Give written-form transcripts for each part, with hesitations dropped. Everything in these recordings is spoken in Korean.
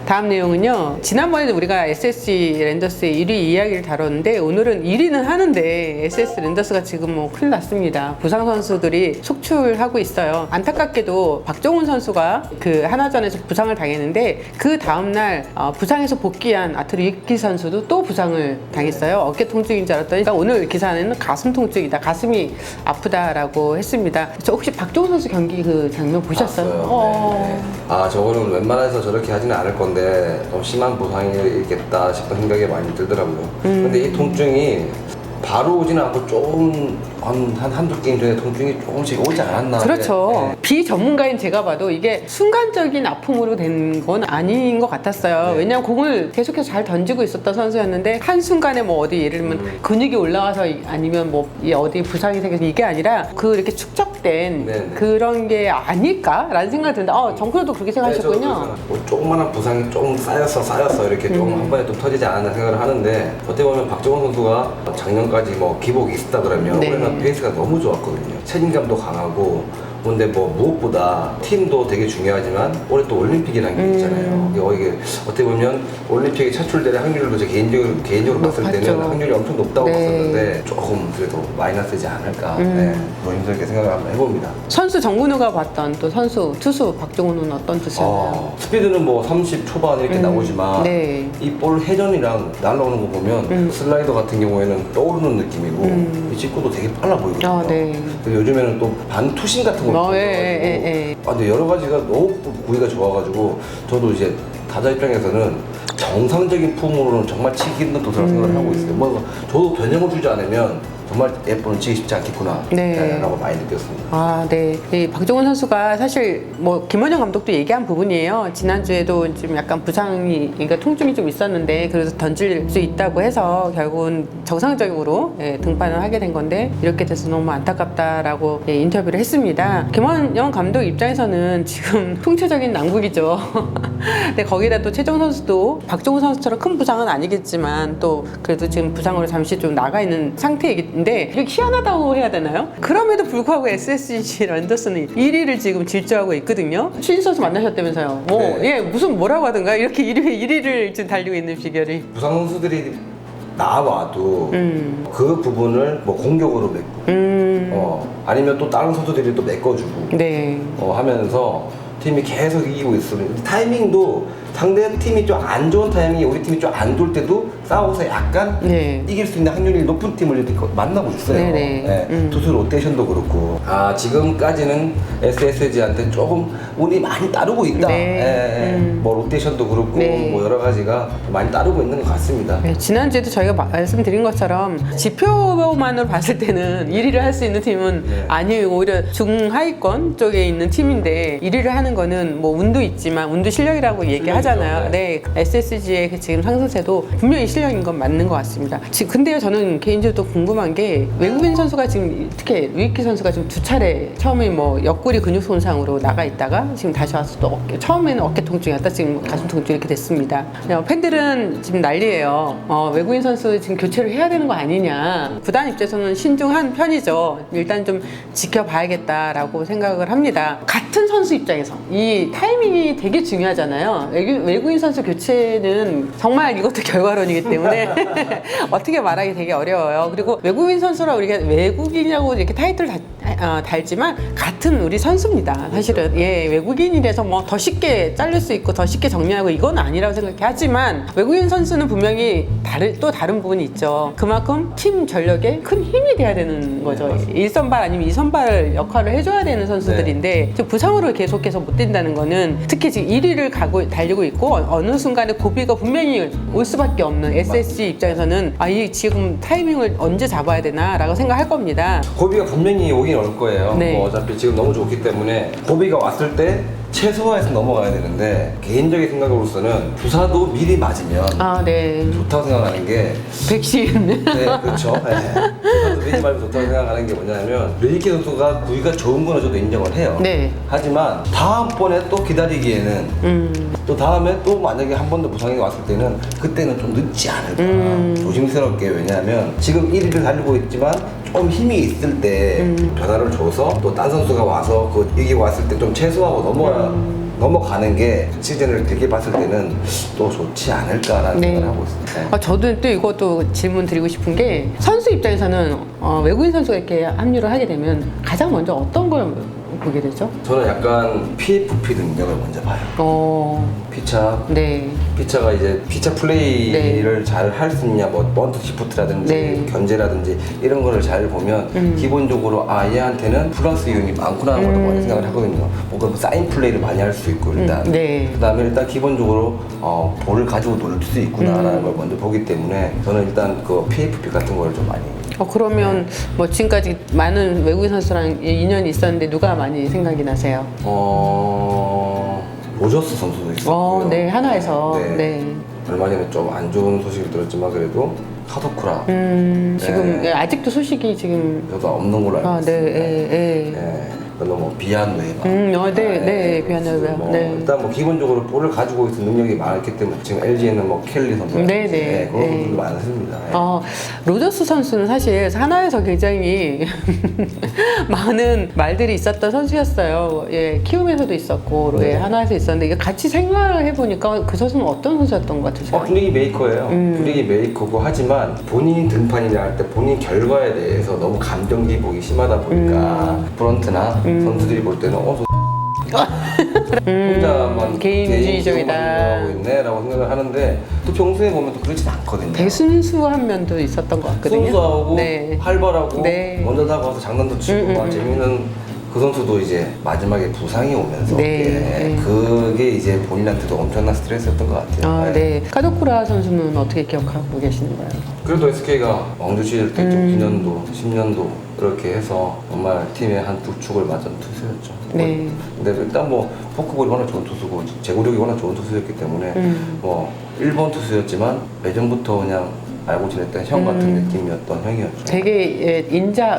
다음 내용은요. 지난번에도 우리가 SSG 랜더스의 1위 이야기를 다뤘는데 오늘은 1위는 하는데 SS 랜더스가 지금 뭐 큰일 났습니다. 부상 선수들이 속출하고 있어요. 안타깝게도 박종훈 선수가 그 하나전에서 부상을 당했는데 그 다음날 부상에서 복귀한 아트리 위키 선수도 또 부상을 당했어요. 어깨 통증인 줄 알았더니 오늘 기사는 가슴 통증이다. 가슴이 아프다라고 했습니다. 저 혹시 박종훈 선수 경기 그 장면 보셨어요? 네. 아, 저거는 웬만해서 저렇게 하지는 않을 건데 좀 심한 부상이겠다 싶은 생각이 많이 들더라고요. 근데 이 통증이 바로 오지는 않고 조금 한두 게임 전에 통증이 조금씩 오지 않았나. 그렇죠. 네. 비전문가인 제가 봐도 이게 순간적인 아픔으로 된 건 아닌 것 같았어요. 네. 왜냐하면 공을 계속해서 잘 던지고 있었던 선수였는데 한순간에 뭐 어디 예를 들면 근육이 올라와서 아니면 뭐 어디 부상이 생겨서 이게 아니라 그 이렇게 축적된 네. 그런 게 아닐까라는 생각이 드는데 정크로도 그렇게 생각하셨군요. 뭐 조그만한 부상이 조금 쌓였어 이렇게 좀 한 번에 좀 터지지 않았나 생각을 하는데 어떻게 보면 박종원 선수가 작년까지 뭐 기복이 있었다 그러면 네. 올해는 페이스가 너무 좋았거든요. 책임감도 강하고. 근데 뭐 무엇보다 팀도 되게 중요하지만 올해 또 올림픽이라는 게 있잖아요. 이게 어떻게 보면 올림픽에 차출될 확률도 제 개인적으로 봤을 때는 확률이 엄청 높다고 봤었는데 조금 그래도 마이너스지 않을까. 네, 더 힘들게 생각을 한번 해봅니다. 선수 정근우가 봤던 또 선수 투수 박종훈은 어떤 투수였나요? 스피드는 뭐 30 초반 이렇게 나오지만 네. 이 볼 회전이랑 날라오는 거 보면 슬라이더 같은 경우에는 떠오르는 느낌이고 이 직구도 되게 빨라 보이거든요. 네. 그리고 요즘에는 또 반투심 같은 걸 근데 여러 가지가 너무 구위가 좋아가지고 저도 이제 타자 입장에서는 정상적인 폼으로는 정말 치기 힘든 투수라고 생각을 하고 있어요. 뭐 저도 변형을 주지 않으면 정말 예뻐는 치기 쉽지 않겠구나 라고 많이 느꼈습니다. 네. 이 박종훈 선수가 사실 뭐 김원영 감독도 얘기한 부분이에요. 지난주에도 좀 약간 부상이, 그러니까 통증이 좀 있었는데 그래서 던질 수 있다고 해서 결국은 정상적으로 등판을 하게 된 건데 이렇게 돼서 너무 안타깝다라고 인터뷰를 했습니다. 김원영 감독 입장에서는 지금 총체적인 난국이죠. 근데 거기다 또 최정 선수도 박종훈 선수처럼 큰 부상은 아니겠지만 또 그래도 지금 부상으로 잠시 좀 나가 있는 상태이기 근데 이렇게 희한하다고 해야 되나요? 그럼에도 불구하고 SSG 랜더스는 1위를 지금 질주하고 있거든요. 추신 선수 만나셨다면서요? 무슨 뭐라고 하던가 이렇게 1위를 지금 달리고 있는 비결이. 부상 선수들이 나와도 그 부분을 뭐 공격으로 메꾸고 아니면 또 다른 선수들이 또 메꿔주고 하면서 팀이 계속 이기고 있으면 타이밍도 상대 팀이 좀 안 좋은 타이밍에 우리 팀이 좀 안 좋을 때도 싸워서 약간 이길 수 있는 확률이 높은 팀을 이렇게 만나고 있어요. 투수 로테이션도 그렇고 지금까지는 SSG한테 조금 운이 많이 따르고 있다. 뭐 로테이션도 그렇고 뭐 여러 가지가 많이 따르고 있는 것 같습니다. 지난주에도 저희가 말씀드린 것처럼 지표만으로 봤을 때는 1위를 할 수 있는 팀은 아니에요. 오히려 중하위권 쪽에 있는 팀인데 1위를 하는 거는 뭐 운도 있지만 운도 실력이라고 얘기하잖아요. SSG의 지금 상승세도 분명히 실력인 건 맞는 것 같습니다. 근데요, 저는 개인적으로 궁금한 게 외국인 선수가 지금 특히 위키 선수가 지금 두 차례 처음에 뭐 옆구리 근육 손상으로 나가 있다가 지금 다시 와서 또 처음에는 어깨 통증이었다 지금 가슴 통증 이렇게 됐습니다. 팬들은 지금 난리예요. 외국인 선수 지금 교체를 해야 되는 거 아니냐. 구단 입장에서는 신중한 편이죠. 일단 좀 지켜봐야겠다라고 생각을 합니다. 같은 선수 입장에서 이 타이밍이 되게 중요하잖아요. 외국인 선수 교체는 정말 이것도 결과론이기 때문에 어떻게 말하기 되게 어려워요. 그리고 외국인 선수라 우리가 외국인이라고 이렇게 타이틀을 달지만 같은 우리 선수입니다. 사실은 외국인이라서 뭐 더 쉽게 자를 수 있고 더 쉽게 정리하고 이건 아니라고 생각해. 하지만 외국인 선수는 분명히 또 다른 부분이 있죠. 그만큼 팀 전력에 큰 힘이 돼야 되는 거죠. 1선발 아니면 2선발 역할을 해줘야 되는 선수들인데 부상으로 계속해서 못 뛴다는 거는 특히 지금 1위를 달리고 있고 어느 순간에 고비가 분명히 올 수밖에 없는 SSG 입장에서는 이 지금 타이밍을 언제 잡아야 되나 라고 생각할 겁니다. 고비가 분명히 오긴 올 거예요. 뭐 어차피 지금 너무 좋기 때문에 고비가 왔을 때 최소화해서 넘어가야 되는데 개인적인 생각으로서는 주사도 미리 맞으면 좋다고 생각하는 게 백신 그렇죠. 주사도 미리 맞으면 좋다고 생각하는 게 뭐냐면 류이키 선수가 구위가 좋은 거는 저도 인정을 해요. 하지만 다음번에 또 기다리기에는 또 다음에 또 만약에 한 번 더 부상이 왔을 때는 그때는 좀 늦지 않을까 조심스럽게. 왜냐하면 지금 1위를 달리고 있지만 좀 힘이 있을 때 변화를 줘서 또 딴 선수가 와서 그 이기고 왔을 때 좀 최소화하고 넘어가는 게 시즌을 길게 봤을 때는 또 좋지 않을까라는 네. 생각을 하고 있습니다. 저도 또 이것도 질문 드리고 싶은 게 선수 입장에서는 외국인 선수가 이렇게 합류를 하게 되면 가장 먼저 어떤 걸 보게 되죠? 저는 약간 PFP 능력을 먼저 봐요. 피차. 네. 피차가 이제 피차 플레이를 잘 할 수 있냐, 뭐 번트 시프트라든지 네. 견제라든지 이런 거를 잘 보면 기본적으로 얘한테는 플러스 이윤이 많구나라는 걸 많이 생각을 하거든요. 뭔가 사인 플레이를 많이 할 수 있고 일단 네. 그다음에 일단 기본적으로 볼을 가지고 놀 수 있구나라는 걸 먼저 보기 때문에 저는 일단 그 PFP 같은 걸 좀 많이. 그러면 뭐 지금까지 많은 외국인 선수랑 인연이 있었는데 누가 많이 생각이 나세요? 로저스 선수도 있었고요. 네, 하나에서. 네. 얼마 전에 좀 안 좋은 소식을 들었지만 그래도 카도쿠라. 지금 아직도 소식이 지금 저도 없는 걸로 알고 있습니다. 그건 뭐 비아누에바. 네, 비아누에바. 뭐 네. 일단 뭐 기본적으로 볼을 가지고 있는 능력이 많기 때문에 지금 LG에는 뭐 켈리 선수, 그런 분들도 많습니다. 로저스 선수는 사실 하나에서 굉장히 많은 말들이 있었던 선수였어요. 키움에서도 있었고, 하나에서 있었는데 이게 같이 생각을 해보니까 그 선수는 어떤 선수였던 것 같으세요? 분위기 메이커예요. 분위기 메이커고 하지만 본인 등판이라 할 때 본인 결과에 대해서 너무 감정 기복이 심하다 보니까 프런트나 선수들이 볼 때는 혼자만 개인주의적이다 하고 있네라고 생각을 하는데 또 평소에 보면 또 그렇진 않거든요. 되게 순수한 면도 있었던 것 같거든요. 순수하고 활발하고 먼저 다가와서 장난도 치고 막 재밌는 그 선수도 이제 마지막에 부상이 오면서 그게 이제 본인한테도 엄청난 스트레스였던 것 같아요. 카도쿠라 선수는 어떻게 기억하고 계시는 거예요? 그래도 SK가 왕조 시절 때 9년도, 10년도 이렇게 해서 정말 팀의 한 두 축을 맞은 투수였죠. 근데 일단 뭐 포크볼이 워낙 좋은 투수고 제구력이 워낙 좋은 투수였기 때문에 뭐 1번 투수였지만 예전부터 그냥 알고 지냈던 형 같은 느낌이었던 형이었죠. 되게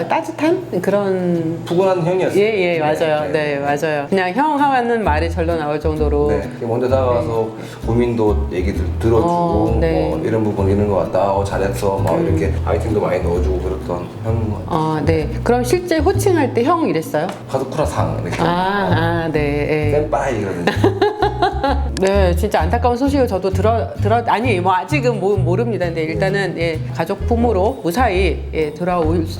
따뜻한 그런 푸근한 형이었어요. 맞아요. 맞아요. 그냥 형 하는 말이 절로 나올 정도로. 먼저 다가가서 고민도 얘기들 들어주고 뭐 이런 부분 있는 것 같다. 잘했어. 막 이렇게 아이템도 많이 넣어주고 그랬던 형인 것 같아요. 그럼 실제 호칭할 때 형 이랬어요? 카도쿠라 상 이렇게. 센빠이 이러던데. 진짜 안타까운 소식을 저도 아니 뭐 아직은 모릅니다. 근데 일단은 가족 부모로 무사히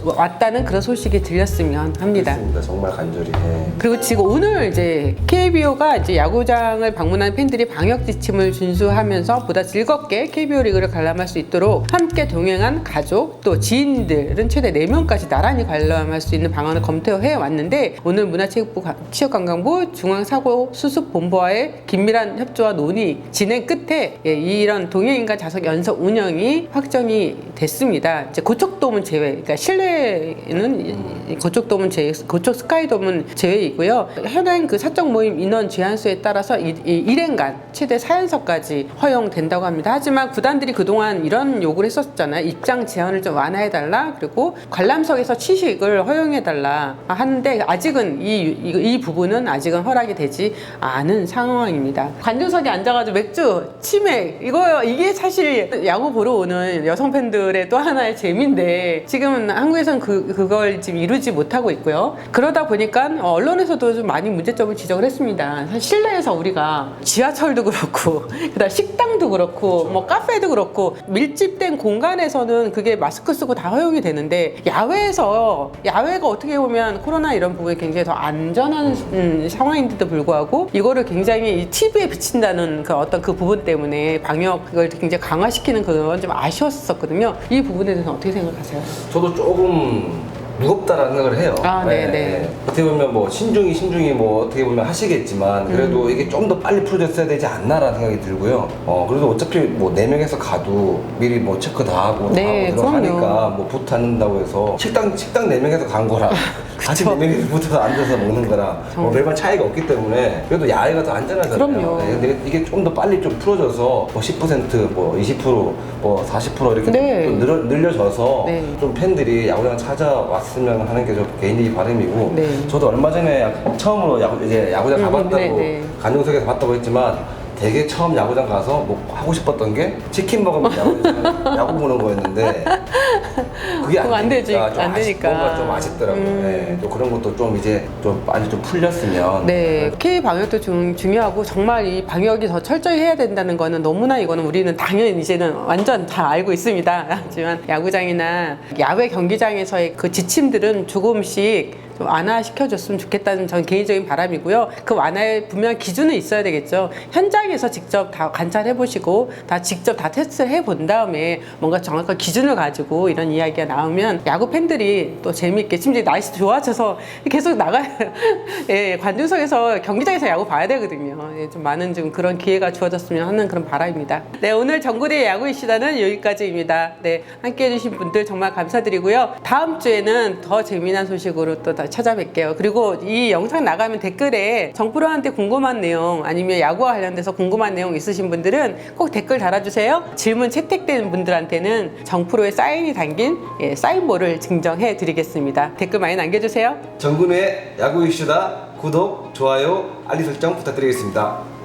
왔다는 그런 소식이 들렸으면 합니다. 그렇습니다. 정말 간절히. 그리고 지금 오늘 이제 KBO가 이제 야구장을 방문하는 팬들이 방역 지침을 준수하면서 보다 즐겁게 KBO 리그를 관람할 수 있도록 함께 동행한 가족 또 지인들은 최대 4명까지 나란히 관람할 수 있는 방안을 검토해 왔는데 오늘 문화체육부 취업관광부 중앙사고수습본부와의 긴밀한 협조와 논의 진행 끝에 이런 동행인가 좌석 연석 운영이 확정이 됐습니다. 이제 고척돔은 제외, 그러니까 실내는 고척돔은 제외, 고척 스카이돔은 제외이고요. 현행 그 사적 모임 인원 제한수에 따라서 1행간 최대 4연석까지 허용된다고 합니다. 하지만 구단들이 그동안 이런 요구를 했었잖아요. 입장 제한을 좀 완화해달라, 그리고 관람석에서 취식을 허용해달라 하는데 아직은 이 부분은 아직은 허락이 되지 않은 상황입니다. 관중석에 앉아가지고 맥주, 치맥 이게 사실 야구 보러 오는 여성 팬들의 또 하나의 재미인데 지금은 한국에서는 그걸 지금 이루지 못하고 있고요. 그러다 보니까 언론에서도 좀 많이 문제점을 지적을 했습니다. 사실 실내에서 우리가 지하철도 그렇고 그다음 식당도 그렇고 뭐 카페도 그렇고 밀집된 공간에서는 그게 마스크 쓰고 다 허용이 되는데 야외가 어떻게 보면 코로나 이런 부분에 굉장히 더 안전한 상황인데도 불구하고 이거를 굉장히 TV에 비친다는 그 부분 때문에 방역을 굉장히 강화시키는 그건 좀 아쉬웠었거든요. 이 부분에 대해서 어떻게 생각하세요? 저도 조금 무겁다라는 생각을 해요. 어떻게 보면 뭐 신중히 뭐 어떻게 보면 하시겠지만 그래도 이게 좀 더 빨리 풀어졌어야 되지 않나라는 생각이 들고요. 그래도 어차피 뭐 4명에서 가도 미리 뭐 체크 다 하고 들어가니까 뭐 붙어 앉는다고 해서 식당 4명에서 간 거랑 같이 4명이서 붙어서 앉아서 먹는 거랑 뭐 별반 차이가 없기 때문에 그래도 야외가 더 안전하잖아요. 그럼요. 근데 이게 좀 더 빨리 좀 풀어져서 뭐 10%, 뭐 20%, 뭐 40% 이렇게 좀 늘려져서 좀 팬들이 야구장 찾아왔으면 하는 게 저 개인적인 바람이고 저도 얼마 전에 처음으로 야구장 가봤다고 관중석에서 봤다고 했지만 되게 처음 야구장 가서 뭐 하고 싶었던 게 치킨 먹으면 야구 보는 거였는데 그게 그거 안 되지. 안 되니까. 뭔가 좀 아쉽더라고요. 네, 또 그런 것도 좀 이제 좀 많이 좀 풀렸으면. 네, K 방역도 중요하고 정말 이 방역이 더 철저히 해야 된다는 거는 너무나 이거는 우리는 당연히 이제는 완전 다 알고 있습니다. 하지만 야구장이나 야외 경기장에서의 그 지침들은 조금씩 좀 완화시켜줬으면 좋겠다는 전 개인적인 바람이고요. 그 완화에 분명한 기준은 있어야 되겠죠. 현장에서 직접 다 관찰해보시고 다 직접 다 테스트를 해본 다음에 뭔가 정확한 기준을 가지고 이런 이야기가 나오면 야구 팬들이 또 재미있게 심지어 날씨도 좋아져서 계속 나가요. 예, 관중석에서 경기장에서 야구 봐야 되거든요. 예, 좀 많은 좀 그런 기회가 주어졌으면 하는 그런 바람입니다. 네, 오늘 전국대 야구 이슈단은 여기까지입니다. 네, 함께 해주신 분들 정말 감사드리고요. 다음 주에는 더 재미난 소식으로 또 찾아뵐게요. 그리고 이 영상 나가면 댓글에 정프로한테 궁금한 내용 아니면 야구와 관련돼서 궁금한 내용 있으신 분들은 꼭 댓글 달아주세요. 질문 채택된 분들한테는 정프로의 사인이 담긴 사인볼을 증정해 드리겠습니다. 댓글 많이 남겨주세요. 정근우의 야구 이슈다 구독, 좋아요, 알림 설정 부탁드리겠습니다.